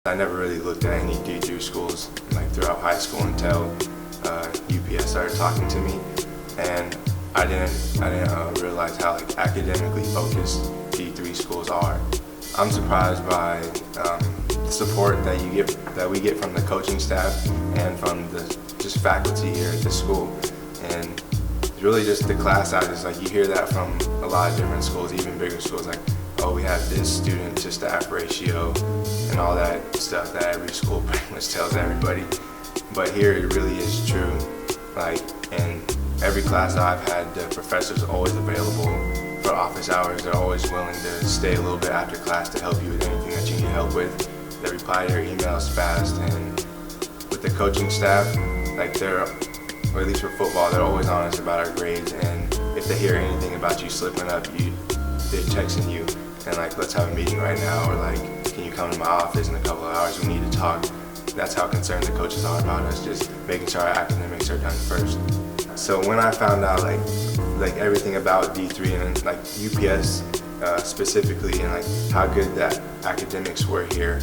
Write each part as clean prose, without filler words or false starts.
I never really looked at any D3 schools like throughout high school until UPS started talking to me, and I didn't realize how like academically focused D3 schools are. I'm surprised by the support that we get from the coaching staff and from the just faculty here at the school, and really just the class sizes. Like you hear that from a lot of different schools, even bigger schools. Like, oh, we have this student to staff ratio and all that stuff that every school pretty much tells everybody. But here it really is true. Like in every class I've had, the professors are always available for office hours. They're always willing to stay a little bit after class to help you with anything that you need help with. They reply to your emails fast, and with the coaching staff, like or at least for football, they're always honest about our grades, and if they hear anything about you slipping up, they're texting you and like, let's have a meeting right now, or like, can you come to my office in a couple of hours, we need to talk. That's how concerned the coaches are about us, just making sure our academics are done first. So when I found out like everything about D3 and like UPS specifically, and like how good that academics were here,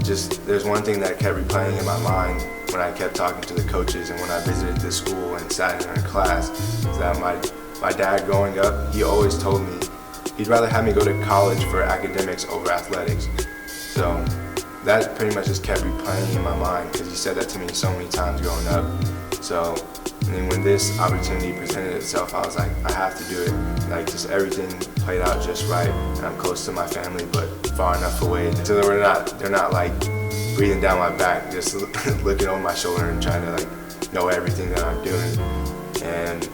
just there's one thing that kept replaying in my mind when I kept talking to the coaches and when I visited the school and sat in their class, is that my dad growing up, he always told me he'd rather have me go to college for academics over athletics. So that pretty much just kept replaying in my mind because he said that to me so many times growing up. So and then when this opportunity presented itself, I was like, I have to do it. Like just everything played out just right, and I'm close to my family, but far enough away so they're not like breathing down my back, just looking over my shoulder and trying to like know everything that I'm doing. And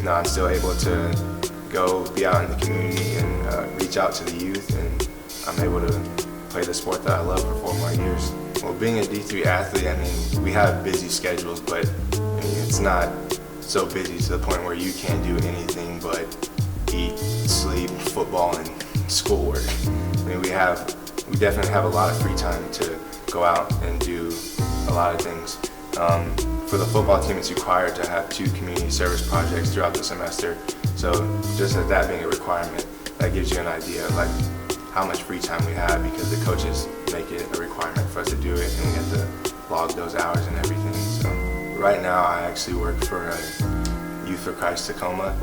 I'm still able to go be out in the community and reach out to the youth, and I'm able to play the sport that I love for 4 more years. Well, being a D3 athlete, I mean, we have busy schedules, but I mean, it's not so busy to the point where you can't do anything but eat, sleep, football, and schoolwork. I mean, we definitely have a lot of free time to go out and do a lot of things. For the football team, it's required to have 2 community service projects throughout the semester. So just as that being a requirement, that gives you an idea of like how much free time we have, because the coaches make it a requirement for us to do it, and we have to log those hours and everything. So right now I actually work for Youth for Christ Tacoma,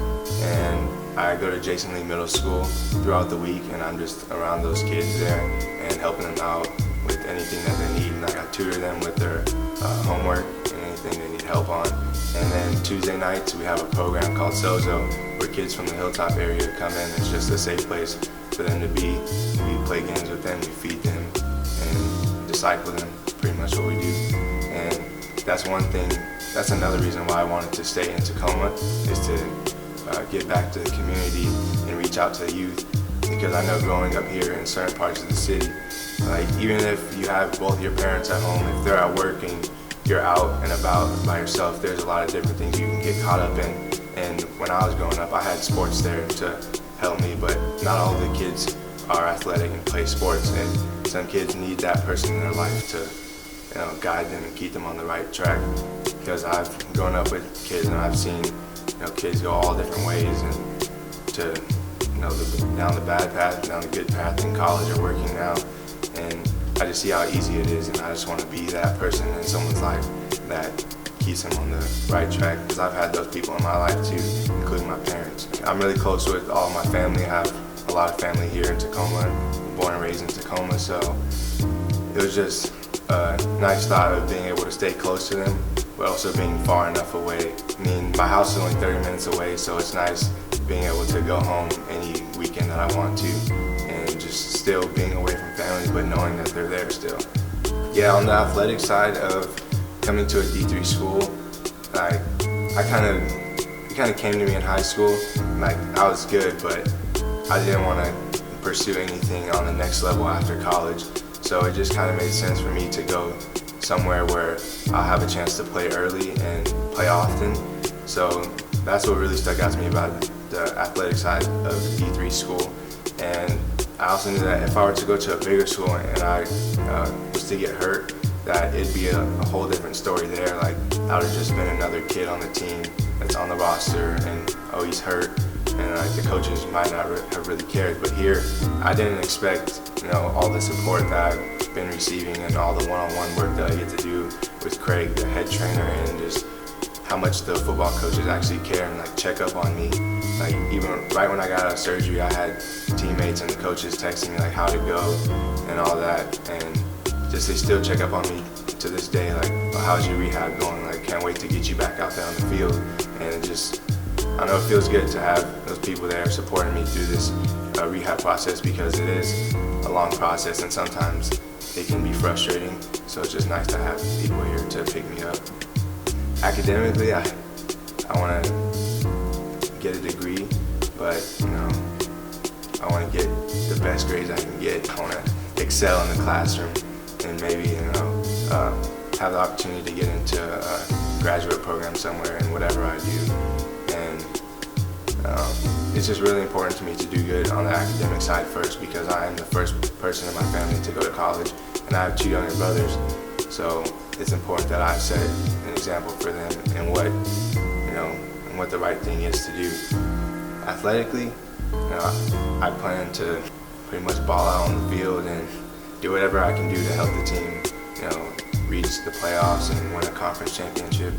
and I go to Jason Lee Middle School throughout the week, and I'm just around those kids there and helping them out with anything that they need. And I tutor them with their homework and anything they need help on. And then Tuesday nights we have a program called Sozo, where kids from the Hilltop area come in. It's just a safe place for them to be. We play games with them, we feed them, and disciple them, pretty much what we do. And that's one thing, that's another reason why I wanted to stay in Tacoma, is to give back to the community and reach out to the youth. Because I know growing up here in certain parts of the city, like even if you have both your parents at home, if they're at work and you're out and about by yourself, there's a lot of different things you can get caught up in. And when I was growing up, I had sports there to help me, but not all the kids are athletic and play sports, and some kids need that person in their life to guide them and keep them on the right track. Because I've grown up with kids and I've seen kids go all different ways, and to down the bad path, down the good path in college or working now. And I just see how easy it is, and I just want to be that person in someone's life that keeps them on the right track, because I've had those people in my life too, including my parents. I'm really close with all my family. I have a lot of family here in Tacoma, born and raised in Tacoma, so it was just a nice thought of being able to stay close to them, but also being far enough away. I mean, my house is only 30 minutes away, so it's nice being able to go home any weekend that I want to, and just still being away from family, but knowing that they're there still. Yeah, on the athletic side of coming to a D3 school, like it kind of came to me in high school. Like I was good, but I didn't want to pursue anything on the next level after college. So it just kind of made sense for me to go somewhere where I'll have a chance to play early and play often. So that's what really stuck out to me about the athletic side of D3 school. And I also knew that if I were to go to a bigger school and I was to get hurt, that it'd be a whole different story there. Like I would have just been another kid on the team that's on the roster, and oh, he's hurt, and like the coaches might not have really cared. But here, I didn't expect all the support that been receiving and all the one-on-one work that I get to do with Craig, the head trainer, and just how much the football coaches actually care and like check up on me. Like even right when I got out of surgery, I had teammates and the coaches texting me like how to go and all that, and just they still check up on me to this day. Like, oh, how's your rehab going? Like, can't wait to get you back out there on the field. And it just, I know it feels good to have those people there supporting me through this rehab process, because it is a long process and sometimes it can be frustrating. So it's just nice to have people here to pick me up. Academically, I want to get a degree, but I want to get the best grades I can get. I want to excel in the classroom and maybe have the opportunity to get into a graduate program somewhere in whatever I do. And it's just really important to me to do good on the academic side first, because I am the first person in my family to go to college, and I have 2 younger brothers. So it's important that I set an example for them and what the right thing is to do. Athletically, I plan to pretty much ball out on the field and do whatever I can do to help the team, reach the playoffs and win a conference championship.